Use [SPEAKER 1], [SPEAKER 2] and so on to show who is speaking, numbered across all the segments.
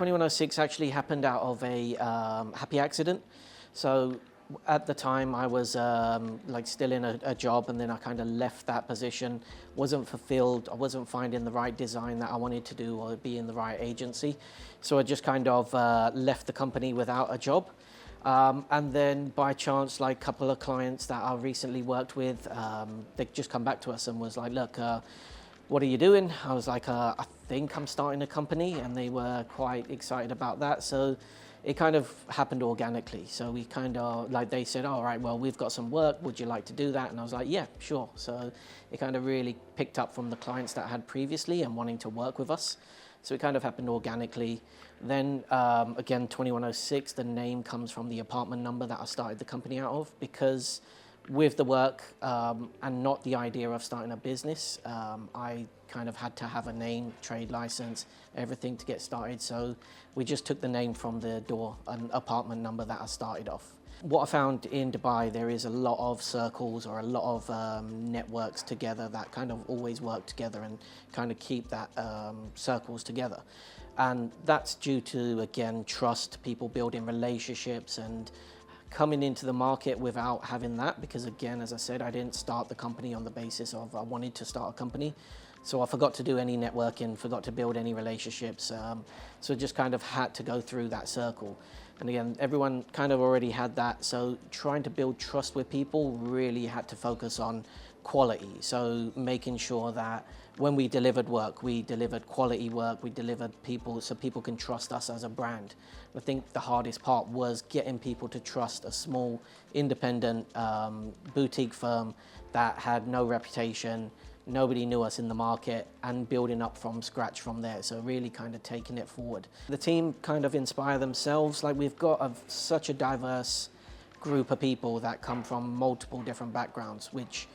[SPEAKER 1] 2106 actually happened out of a happy accident. So at the time I was like still in a job, and then I kind of left that position, wasn't fulfilled, I wasn't finding the right design that I wanted to do or be in the right agency. So I just kind of left the company without a job. And then by chance, like a couple of clients that I recently worked with, they just come back to us and was like, look, what are you doing? I was like, I think I'm starting a company, and they were quite excited about that. So it kind of happened organically. So we kind of, like they said, all right, well, we've got some work, would you like to do that? And I was like, yeah, sure. So it kind of really picked up from the clients that I had previously and wanting to work with us. So it kind of happened organically. Then again, 2106, the name comes from the apartment number that I started the company out of, because with the work and not the idea of starting a business, I kind of had to have a name, trade license, everything to get started. So we just took the name from the door, an apartment number that I started off. What I found in Dubai, there is a lot of circles or a lot of networks together that kind of always work together and kind of keep that circles together. And that's due to, again, trust, people building relationships and coming into the market without having that, because again, as I said, I didn't start the company on the basis of I wanted to start a company. So I forgot to do any networking, forgot to build any relationships. So just kind of had to go through that circle. And again, everyone kind of already had that. So trying to build trust with people really had to focus on quality. So making sure that when we delivered work, we delivered quality work, we delivered people so people can trust us as a brand. I think the hardest part was getting people to trust a small independent boutique firm that had no reputation, nobody knew us in the market, and building up from scratch from there. So really kind of taking it forward. The team kind of inspire themselves. Like we've got such a diverse group of people that come from multiple different backgrounds, which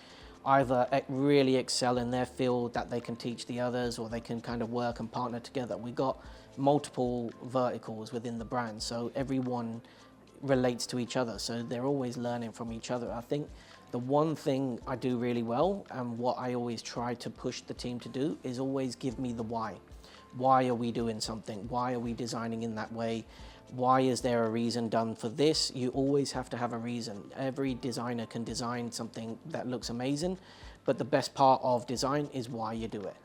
[SPEAKER 1] either really excel in their field that they can teach the others, or they can kind of work and partner together. We got multiple verticals within the brand, so everyone relates to each other, so they're always learning from each other. I think the one thing I do really well, and what I always try to push the team to do, is always give me the why. Why are we doing something? Why are we designing in that way? Why is there a reason done for this? You always have to have a reason. Every designer can design something that looks amazing, but the best part of design is why you do it.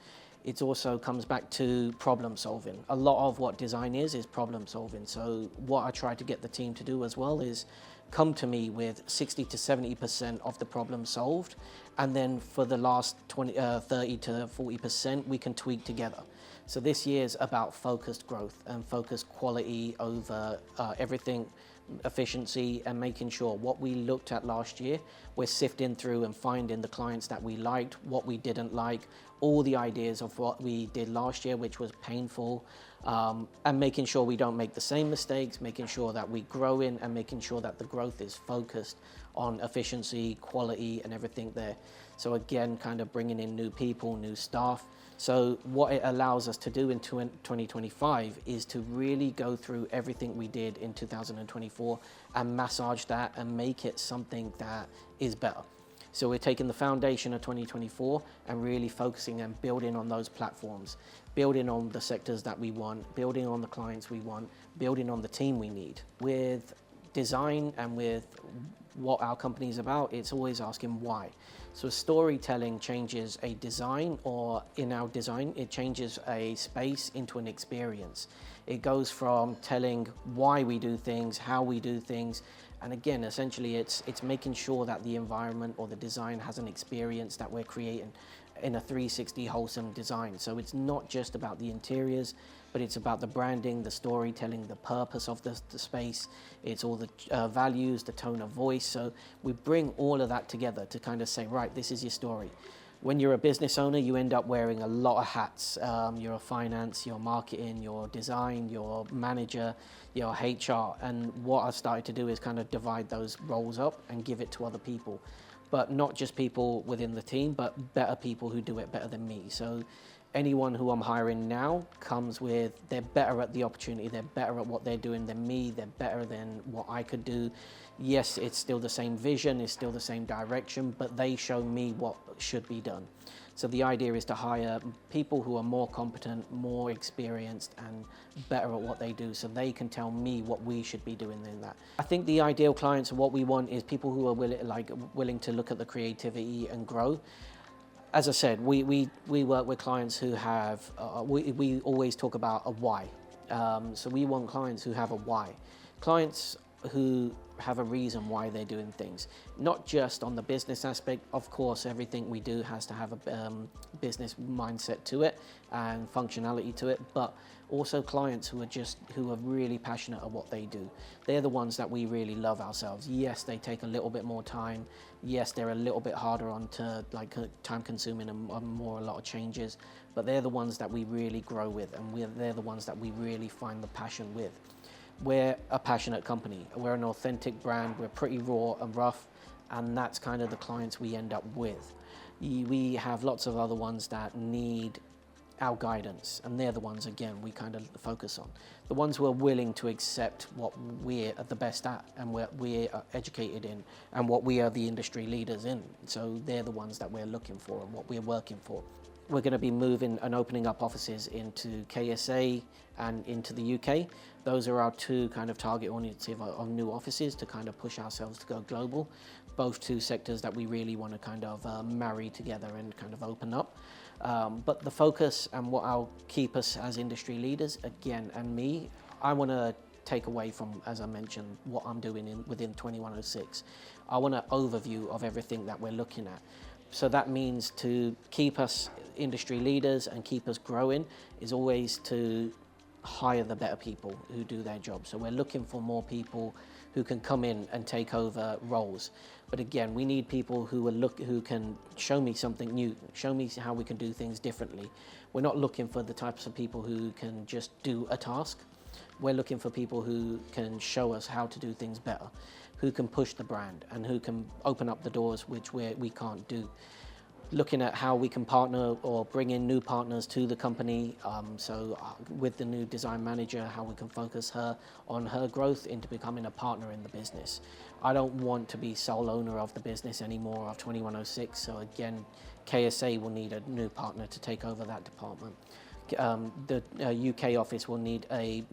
[SPEAKER 1] It also comes back to problem solving. A lot of what design is problem solving. So what I try to get the team to do as well is come to me with 60 to 70% of the problem solved, and then for the last 30 to 40% we can tweak together. So this year's about focused growth and focused quality over everything, efficiency, and making sure what we looked at last year, we're sifting through and finding the clients that we liked, what we didn't like, all the ideas of what we did last year, which was painful, and making sure we don't make the same mistakes, making sure that we grow in, and making sure that the growth is focused on efficiency, quality, and everything there. So again, kind of bringing in new people, new staff. So what it allows us to do in 2025 is to really go through everything we did in 2024 and massage that and make it something that is better. So we're taking the foundation of 2024 and really focusing and building on those platforms, building on the sectors that we want, building on the clients we want, building on the team we need. With design and with what our company is about, it's always asking why. So storytelling changes a design, or in our design, it changes a space into an experience. It goes from telling why we do things, how we do things, and again, essentially it's making sure that the environment or the design has an experience that we're creating in a 360 wholesome design. So it's not just about the interiors, but it's about the branding, the storytelling, the purpose of the space. It's all the values, the tone of voice. So we bring all of that together to kind of say, right, this is your story. When you're a business owner, you end up wearing a lot of hats. You're a finance, you're marketing, you're design, you're manager, you're HR. And what I've started to do is kind of divide those roles up and give it to other people. But not just people within the team, but better people who do it better than me. So anyone who I'm hiring now comes with, they're better at the opportunity, they're better at what they're doing than me, they're better than what I could do. Yes, it's still the same vision, it's still the same direction, but they show me what should be done. So the idea is to hire people who are more competent, more experienced, and better at what they do, so they can tell me what we should be doing in that. I think the ideal clients, what we want is people who are willing to look at the creativity and grow. As I said, we work with clients who have, we always talk about a why. So we want clients who have a why. Clients who have a reason why they're doing things, not just on the business aspect. Of course, everything we do has to have a business mindset to it and functionality to it, but also clients who are really passionate at what they do. They're the ones that we really love ourselves. Yes, they take a little bit more time. Yes, they're a little bit harder time consuming and a lot of changes, but they're the ones that we really grow with, and they're the ones that we really find the passion with. We're a passionate company. We're an authentic brand. We're pretty raw and rough, and that's kind of the clients we end up with. We have lots of other ones that need our guidance, and they're the ones, again, we kind of focus on. The ones who are willing to accept what we're the best at and what we're educated in and what we are the industry leaders in. So they're the ones that we're looking for and what we're working for. We're going to be moving and opening up offices into KSA and into the UK. Those are our two kind of target audiences of new offices to kind of push ourselves to go global. Both two sectors that we really want to kind of marry together and kind of open up. But the focus and what will keep us as industry leaders, again, and me, I want to take away from, as I mentioned, what I'm doing within 2106. I want an overview of everything that we're looking at. So that means to keep us industry leaders and keep us growing is always to hire the better people who do their job. So we're looking for more people who can come in and take over roles. But again, we need people who can show me something new, show me how we can do things differently. We're not looking for the types of people who can just do a task. We're looking for people who can show us how to do things better, who can push the brand and who can open up the doors which we can't do. Looking at how we can partner or bring in new partners to the company. With the new design manager, how we can focus her on her growth into becoming a partner in the business. I don't want to be sole owner of the business anymore of 2106. So again, KSA will need a new partner to take over that department. The UK office will need a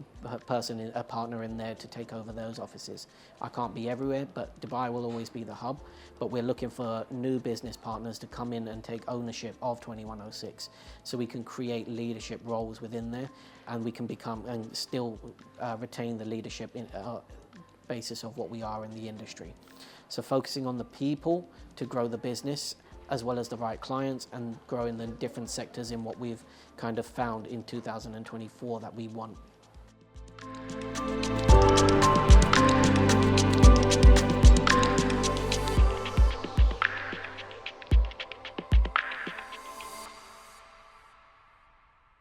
[SPEAKER 1] partner in there to take over those offices. I can't be everywhere, but Dubai will always be the hub. But we're looking for new business partners to come in and take ownership of 2106, so we can create leadership roles within there, and we can become and still retain the leadership basis of what we are in the industry. So focusing on the people to grow the business, as well as the right clients, and growing the different sectors in what we've kind of found in 2024 that we want.